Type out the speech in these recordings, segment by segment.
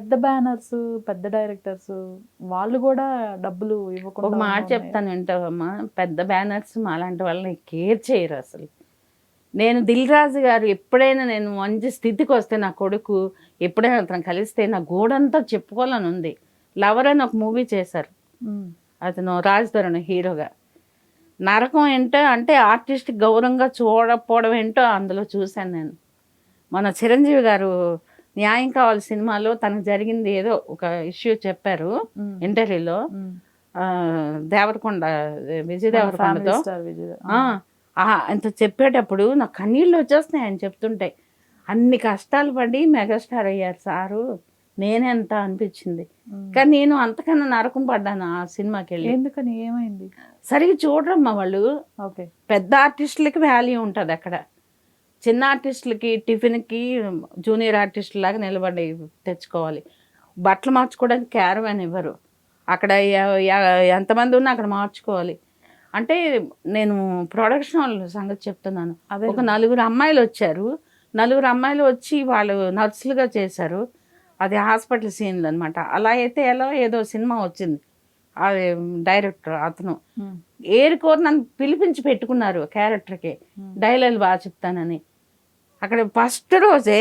పెద్ద బ్యానర్స్, పెద్ద డైరెక్టర్స్ వాళ్ళు కూడా డబ్బులు ఒక ఇవ్వకుండా మాట ఉన్నాయి. చెప్తాను వింటావమ్మా, పెద్ద బ్యానర్స్ మాలాంటి వాళ్ళని కేర్ చేయరు అసలు. నేను దిల్ రాజు గారు ఎప్పుడైనా నేను మంచి స్థితికి వస్తే నా కొడుకు ఎప్పుడైనా అతను కలిస్తే నా గోడంతా చెప్పుకోవాలని ఉంది. లవర్ అని ఒక మూవీ చేశారు, ఉమ్, అతను రాజ్ తరుణ్ హీరోగా. నరకం ఏంటో అంటే ఆర్టిస్ట్ గౌరవంగా చూడకపోవడం ఏంటో అందులో చూశాను నేను. మన చిరంజీవి గారు న్యాయం కావాలి సినిమాలో తనకు జరిగింది ఏదో ఒక ఇష్యూ చెప్పారు ఉమ్, ఇంటర్వ్యూలో. ఉమ్. దేవరకొండ, విజయ్ మన దేవరకొండతో ఫ్యామిలీ స్టార్ విజయ్. అంత చెప్పేటప్పుడు నాకు కన్నీళ్ళు వచ్చేస్తున్నాయి ఆయన చెప్తుంటే. అన్ని కష్టాలు పడి మెగాస్టార్ అయ్యారు సారు, నేనెంత అనిపించింది. కానీ నేను అంతకన్నా నరకం పడ్డాను ఆ సినిమాకి వెళ్ళి. ఎందుకని, ఏమైంది? సరిగ్గా చూడరమ్మా వాళ్ళు. ఓకే. పెద్ద ఆర్టిస్టులకి వాల్యూ ఉంటుంది అక్కడ, చిన్న ఆర్టిస్టులకి టిఫిన్కి జూనియర్ ఆర్టిస్ట్ లాగా నిలబడి తెచ్చుకోవాలి. బట్టలు మార్చుకోవడానికి క్యారవాన్ ఇవ్వరు అక్కడ. ఎంతమంది ఉన్నా అక్కడ మార్చుకోవాలి. అంటే నేను ప్రొడక్షన్ వాళ్ళ సంగతి చెప్తున్నాను. ఒక 4 అమ్మాయిలు వచ్చారు. 4 అమ్మాయిలు వచ్చి వాళ్ళు నర్సులుగా చేశారు. అది హాస్పిటల్ సీన్లు అనమాట. అలా అయితే ఎలా ఏదో సినిమా వచ్చింది, అది డైరెక్టర్ అతను ఏరుకోరు నన్ను పిలిపించి పెట్టుకున్నారు క్యారెక్టర్కి, డైలాగ్ బాగా చెప్తానని. అక్కడ ఫస్ట్ రోజే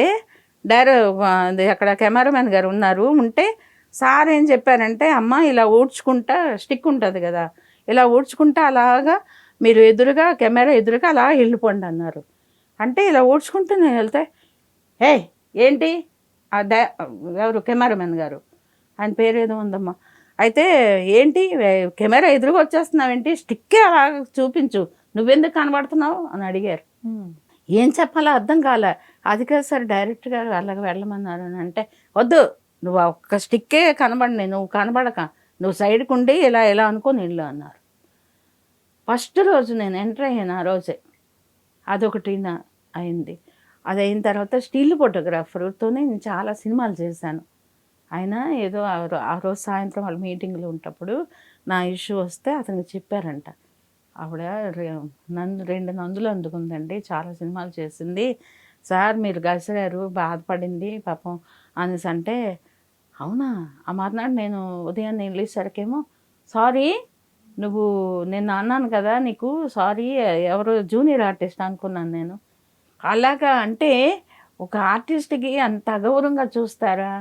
అక్కడ కెమెరామెన్ గారు ఉంటే సార్ ఏం చెప్పారంటే, అమ్మ ఇలా ఊడ్చుకుంటా, స్టిక్ ఉంటుంది కదా, ఇలా ఊడ్చుకుంటా అలాగా మీరు ఎదురుగా కెమెరా ఎదురుగా అలా వెళ్ళిపోండి అన్నారు. అంటే ఇలా ఊడ్చుకుంటూ నేను వెళ్తే, ఏంటి ఎవరు కెమెరామెన్ గారు, ఆయన పేరు ఏదో ఉందమ్మా, అయితే ఏంటి కెమెరా ఎదురుగా వచ్చేస్తున్నావేంటి, స్టిక్కే అలా చూపించు, నువ్వెందుకు కనబడుతున్నావు అని అడిగారు. ఏం చెప్పాలో అర్థం కాలే. అది కాదు సార్ డైరెక్టర్ గారు అలాగ వెళ్ళమన్నారు అని అంటే, వద్దు, నువ్వు ఒక్క స్టిక్కే కనబడి, నువ్వు కనబడక నువ్వు సైడ్కి ఉండి ఇలా ఇలా అనుకొని ఇల్లు అన్నారు. ఫస్ట్ రోజు నేను ఎంటర్ అయ్యాను ఆ రోజే, అదొకటి అయింది. అది అయిన తర్వాత స్టిల్ ఫోటోగ్రాఫర్తోనే నేను చాలా సినిమాలు చేశాను. ఆయన ఏదో ఆ రోజు సాయంత్రం వాళ్ళ మీటింగ్లో ఉన్నప్పుడు నా ఇష్యూ వస్తే అతనికి చెప్పారంట, ఆవిడ 2 నందులు అందుకుందండి, చాలా సినిమాలు చేసింది సార్, మీరు కలిసారు, బాధపడింది పాపం అనేసి అంటే, అవునా. ఆ మర్నాడు నేను ఉదయాన్నే వెళ్ళేసరికేమో, సారీ నువ్వు నేను అన్నాను కదా నీకు సారీ, ఎవరు జూనియర్ ఆర్టిస్ట్ అనుకున్నాను నేను. అలాగా అంటే ఒక ఆర్టిస్ట్కి అంత అగౌరవంగా చూస్తారా?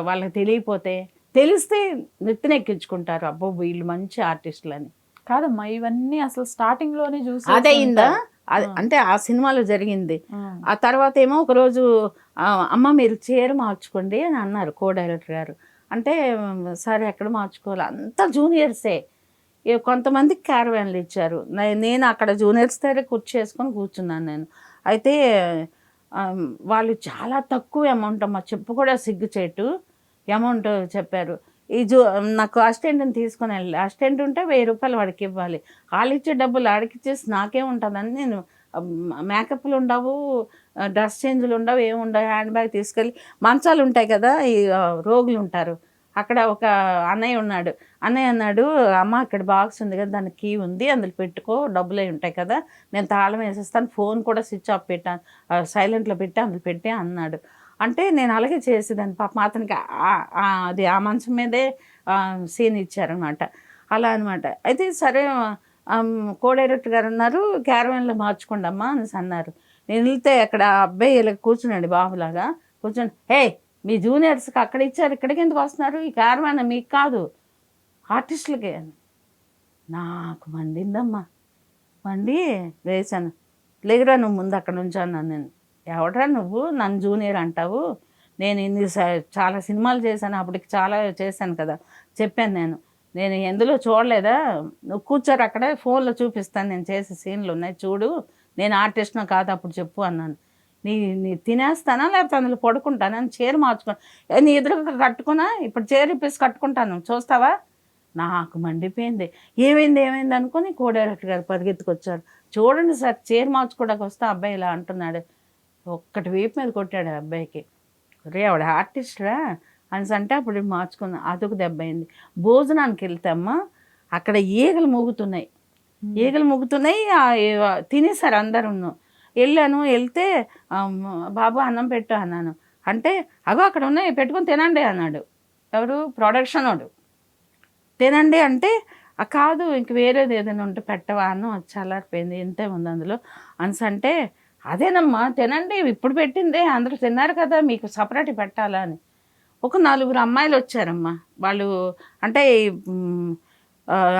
వాళ్ళకి తెలియపోతే, తెలిస్తే నెత్తినెక్కించుకుంటారు, అబ్బో వీళ్ళు మంచి ఆర్టిస్టులని. కాదమ్మా, ఇవన్నీ అసలు స్టార్టింగ్ లోనే చూసి అదయిందా? అంటే ఆ సినిమాలో జరిగింది. ఆ తర్వాత ఏమో ఒకరోజు అమ్మ మీరు చీర మార్చుకోండి అని అన్నారు కో డైరెక్టర్ గారు. అంటే సరే ఎక్కడ మార్చుకోవాలి, అంతా జూనియర్సే. కొంతమందికి క్యారవాన్లు ఇచ్చారు. నేను అక్కడ జూనియర్స్ దగ్గర కూర్చేసుకొని కూర్చున్నాను నేను. అయితే వాళ్ళు చాలా తక్కువ అమౌంట్ అమ్మ, చెప్పు కూడా సిగ్గుచేటు అమౌంట్ చెప్పారు. నాకు అసిస్టెంట్ని తీసుకొని వెళ్ళి, అసిస్టెంట్ ఉంటే 1000 రూపాయలు వాడికి ఇవ్వాలి, వాళ్ళు ఇచ్చే డబ్బులు ఆడికిచ్చేసి నాకేముంటుందని నేను మేకప్లు ఉండవు, డ్రెస్ చేంజ్లు ఉండవు, ఏముండవు. హ్యాండ్ బ్యాగ్ తీసుకెళ్ళి, మంచాలు ఉంటాయి కదా, ఈ రోగులు ఉంటారు అక్కడ, ఒక అన్నయ్య ఉన్నాడు. అన్నయ్య అన్నాడు, అమ్మ ఇక్కడ బాక్స్ ఉంది కదా, దానికి కీ ఉంది, అందులో పెట్టుకో, డబ్బులు అవి ఉంటాయి కదా, నేను తాళం వేసేస్తాను, ఫోన్ కూడా స్విచ్ ఆఫ్ పెట్టాను, సైలెంట్లో పెట్టి అందులో పెట్టి అన్నాడు. అంటే నేను అలాగే చేసేదాన్ని. పాపం అతనికి అది ఆ మంచం మీదే సీన్ ఇచ్చారనమాట, అలా అనమాట. అయితే సరే కో డైరెక్టర్ గారు అన్నారు, క్యారవాన్లో మార్చుకోండి అమ్మా అనేసి అన్నారు. నేను వెళ్తే అక్కడ అబ్బాయి ఇలా కూర్చున్నాడు బాబులాగా కూర్చొని, మీ జూనియర్స్కి అక్కడ ఇచ్చారు, ఇక్కడికి ఎందుకు వస్తున్నారు, ఈ క్యారవాన్ మీకు కాదు ఆర్టిస్టులకే. నాకు మండిందమ్మా, మండి వేశాను, లేదురా నువ్వు ముందు అక్కడ నుంచి అన్నాను నేను. ఎవడరా నువ్వు నన్ను జూనియర్ అంటావు, నేను చాలా సినిమాలు చేశాను, అప్పటికి చాలా చేశాను కదా, చెప్పాను నేను ఎందులో చూడలేదా, నువ్వు కూర్చోరు అక్కడ, ఫోన్లో చూపిస్తాను నేను చేసే సీన్లు ఉన్నాయి చూడు, నేను ఆర్టిస్ట్ను కాదు అప్పుడు చెప్పు అన్నాను. నీ తినేస్తానా లేకపోతే అందులో పడుకుంటానా, అని చీర మార్చుకున్నా, నీ ఎదురుగా కట్టుకున్నా, ఇప్పుడు చీర ఇప్పేసి కట్టుకుంటాను చూస్తావా. నాకు మండిపోయింది. ఏమైంది అనుకుని కో డైరెక్టర్ గారు పరిగెత్తుకొచ్చారు. చూడండి సార్ చీర మార్చుకోవడానికి వస్తే అబ్బాయి ఇలా అంటున్నాడు. ఒక్కటి వీపు మీద కొట్టాడు ఆ అబ్బాయికి. రే ఆవిడ ఆర్టిస్ట్రా అనేసి అంటే అప్పుడు మార్చుకున్నా. అదొక దెబ్బ అయింది. భోజనానికి వెళ్తామ్మా, అక్కడ ఈగలు మూగుతున్నాయి, తినేసారు అందరూ. వెళ్తే బాబు అన్నం పెట్టు అన్నాను. అంటే అగో అక్కడ ఉన్నాయి పెట్టుకొని తినండి అన్నాడు. ఎవరు? ప్రొడక్షన్ వాడు. తినండి అంటే కాదు ఇంక వేరేది ఏదైనా ఉంటే పెట్టవా, అన్నం వచ్చి చల్లారిపోయింది ఇంతే ఉంది అందులో అనేసి అంటే, అదేనమ్మా తినండి ఇప్పుడు పెట్టిందే అందరూ తిన్నారు కదా మీకు సపరేట్ పెట్టాలా అని. ఒక 4 అమ్మాయిలు వచ్చారమ్మా. వాళ్ళు అంటే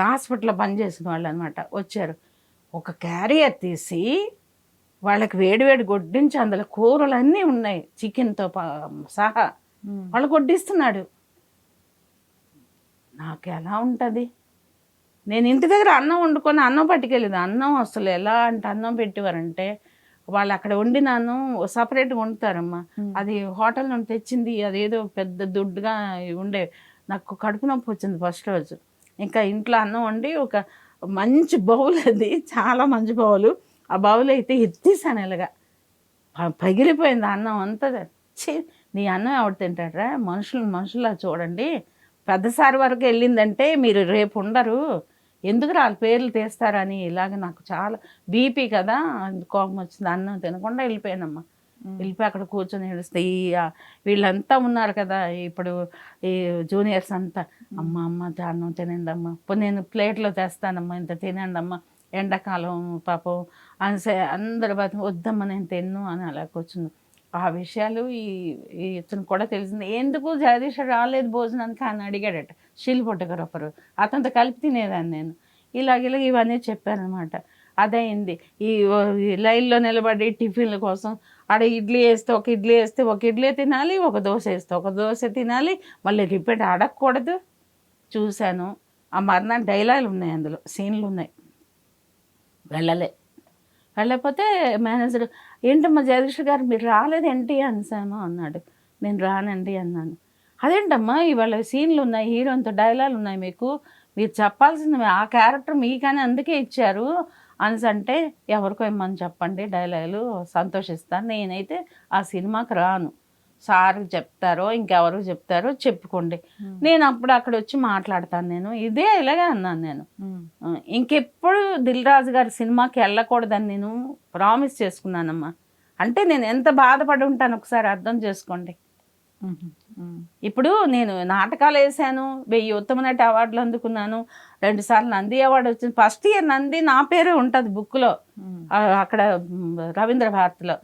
హాస్పిటల్లో పనిచేసిన వాళ్ళు అనమాట. వచ్చారు. ఒక క్యారియర్ తీసి వాళ్ళకి వేడివేడి గొడ్డించి అందులో కూరలన్నీ ఉన్నాయి చికెన్తో సహా వాళ్ళు గొడ్డిస్తున్నాడు. నాకు ఎలా ఉంటుంది? నేను ఇంటి దగ్గర అన్నం వండుకొని అన్నం పట్టుకెళ్ళేది. అన్నం అసలు ఎలా అంటే అన్నం పెట్టేవారంటే వాళ్ళు అక్కడ వండినాను సపరేట్గా వండుతారమ్మా. అది హోటల్ నుండి తెచ్చింది అదేదో పెద్ద దుడ్డుగా ఉండే. నాకు కడుపు నొప్పి వచ్చింది ఫస్ట్ రోజు. ఇంకా ఇంట్లో అన్నం వండి ఒక మంచి బౌల్, అది చాలా మంచి బౌలు. ఆ బౌల్ అయితే ఎత్తేసాను ఇలాగా, పగిలిపోయింది అన్నం అంతా. నీ అన్నం ఎవడు తింటారా? మనుషులా చూడండి. పెద్దసారి వరకు వెళ్ళిందంటే మీరు రేపు ఉండరు, ఎందుకు వాళ్ళ పేర్లు తీస్తారని ఇలాగ నాకు చాలా బీపీ కదా, కోపం వచ్చింది. అన్నం తినకుండా వెళ్ళిపోయానమ్మా. వెళ్ళిపోయి అక్కడ కూర్చొని ఏడుస్తే వీళ్ళంతా ఉన్నారు కదా ఇప్పుడు ఈ జూనియర్స్ అంతా, అమ్మ అన్నం తినండి అమ్మ, ఇప్పుడు నేను ప్లేట్లో తెస్తానమ్మా ఇంత తినండి అమ్మ, ఎండాకాలం పాపం అని అందరు వద్దమ్మా నేను తిన్ను అని అలా కూర్చుంది. ఆ విషయాలు ఇతను కూడా తెలిసింది. ఎందుకు జగదీష్ రాలేదు భోజనానికి అని అడిగాడట స్టిల్ ఫోటోగ్రాఫరు. అతనితో కలిపి తినేదాన్ని నేను. ఇలాగ ఇవన్నీ చెప్పారనమాట. అదైంది. ఈ లైన్లో నిలబడి టిఫిన్ల కోసం ఆడ ఇడ్లీ వేస్తే ఒక ఇడ్లీ తినాలి, ఒక దోశ వేస్తే ఒక దోశ తినాలి, మళ్ళీ రిపీట్ అడగకూడదు. చూశాను. ఆ మర్నాడు డైలాగులు ఉన్నాయి, అందులో సీన్లు ఉన్నాయి. వెళ్ళకపోతే మేనేజర్, ఏంటమ్మా జగదీష్ గారు మీరు రాలేదేంటి అనేసాను అన్నాడు. నేను రానండి అన్నాను. అదేంటమ్మా ఇవాళ సీన్లు ఉన్నాయి, హీరోయిన్తో డైలాగులు ఉన్నాయి, మీరు చెప్పాల్సింది ఆ క్యారెక్టర్ మీకని అందుకే ఇచ్చారు అనేసి అంటే, ఎవరికో ఇమ్మని చెప్పండి డైలాగులు, సంతోషిస్తాను, నేనైతే ఆ సినిమాకి రాను, సార్కి చెప్తారో ఇంకెవరికి చెప్తారో చెప్పుకోండి, నేను అప్పుడు అక్కడ వచ్చి మాట్లాడతాను, నేను ఇదే ఇలాగే అన్నాను నేను. ఇంకెప్పుడు దిల్ రాజు గారి సినిమాకి వెళ్ళకూడదని నేను ప్రామిస్ చేసుకున్నానమ్మా. అంటే నేను ఎంత బాధపడి ఉంటాను ఒకసారి అర్థం చేసుకోండి. ఇప్పుడు నేను నాటకాలు వేసాను, 1000 ఉత్తమ నటి అవార్డులు అందుకున్నాను, 2 సార్లు నంది అవార్డు వచ్చింది. ఫస్ట్ ఇయర్ నంది నా పేరే ఉంటుంది బుక్లో, అక్కడ రవీంద్ర భారతిలో.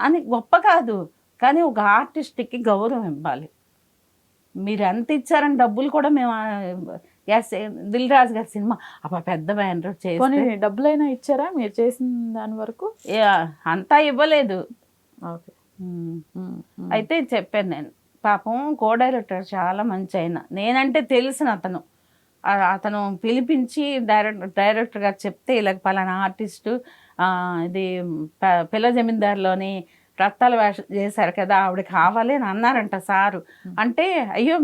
అని గొప్ప కాదు, కానీ ఒక ఆర్టిస్ట్కి గౌరవం ఇవ్వాలి. మీరు ఎంత ఇచ్చారని డబ్బులు కూడా మేము దిల్ రాజు గారి సినిమా పెద్ద బ్యానర్ చేసి డబ్బులైనా ఇచ్చారా మీరు చేసిన దాని వరకు? అంతా ఇవ్వలేదు. అయితే చెప్పాను నేను, పాపం కో డైరెక్టర్ చాలా మంచి అయినా, నేనంటే తెలిసిన అతను పిలిపించి డైరెక్టర్ గారు చెప్తే ఇలాగ పలానా ఆర్టిస్టు ఇది పిల్ల జమీందారులోని రత్తాల వేషం చేశారు కదా ఆవిడ కావాలి అని అన్నారంట సారు. అంటే అయ్యో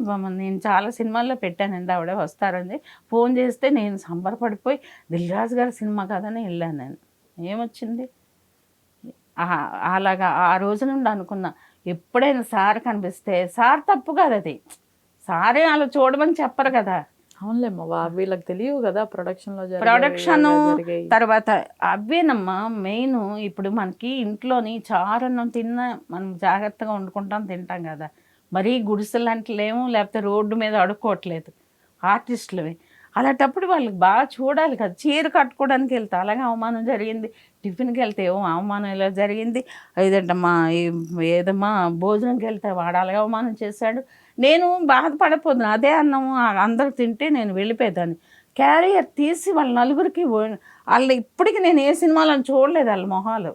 నేను చాలా సినిమాల్లో పెట్టానండి, ఆవిడ వస్తారని ఫోన్ చేస్తే నేను సంబరపడిపోయి దిల్ రాజు గారి సినిమా కదని వెళ్ళాను నేను. ఏమొచ్చింది? అలాగా ఆ రోజు నుండి అనుకున్నా, ఎప్పుడైనా సార్ కనిపిస్తే సార్ తప్పు కదా, అది సారే అలా చూడమని చెప్పరు కదా. అవునులేమ్మా, వీళ్ళకి తెలియవు కదా ప్రొడక్షన్ తర్వాత అవేనమ్మా మెయిన్. ఇప్పుడు మనకి ఇంట్లోని చారన్నం తిన్నా మనం జాగ్రత్తగా వండుకుంటాం తింటాం కదా, మరీ గుడిసెలు అంటలేము, లేకపోతే రోడ్డు మీద అడుక్కోవట్లేదు ఆర్టిస్టులవి. అలాంటప్పుడు వాళ్ళకి బాగా చూడాలి కదా. చీర కట్టుకోవడానికి వెళ్తే అలాగే అవమానం జరిగింది, టిఫిన్కి వెళ్తే ఏమో అవమానం ఇలా జరిగింది, ఏదమ్మా భోజనంకి వెళ్తే వాడు అలాగే అవమానం చేశాడు. నేను బాధపడపోదును, అదే అన్నం అందరూ తింటే నేను వెళ్ళిపోయేదాన్ని. క్యారియర్ తీసి వాళ్ళ నలుగురికి వాళ్ళు ఇప్పటికీ నేను ఏ సినిమాలను చూడలేదు వాళ్ళ మొహాలు.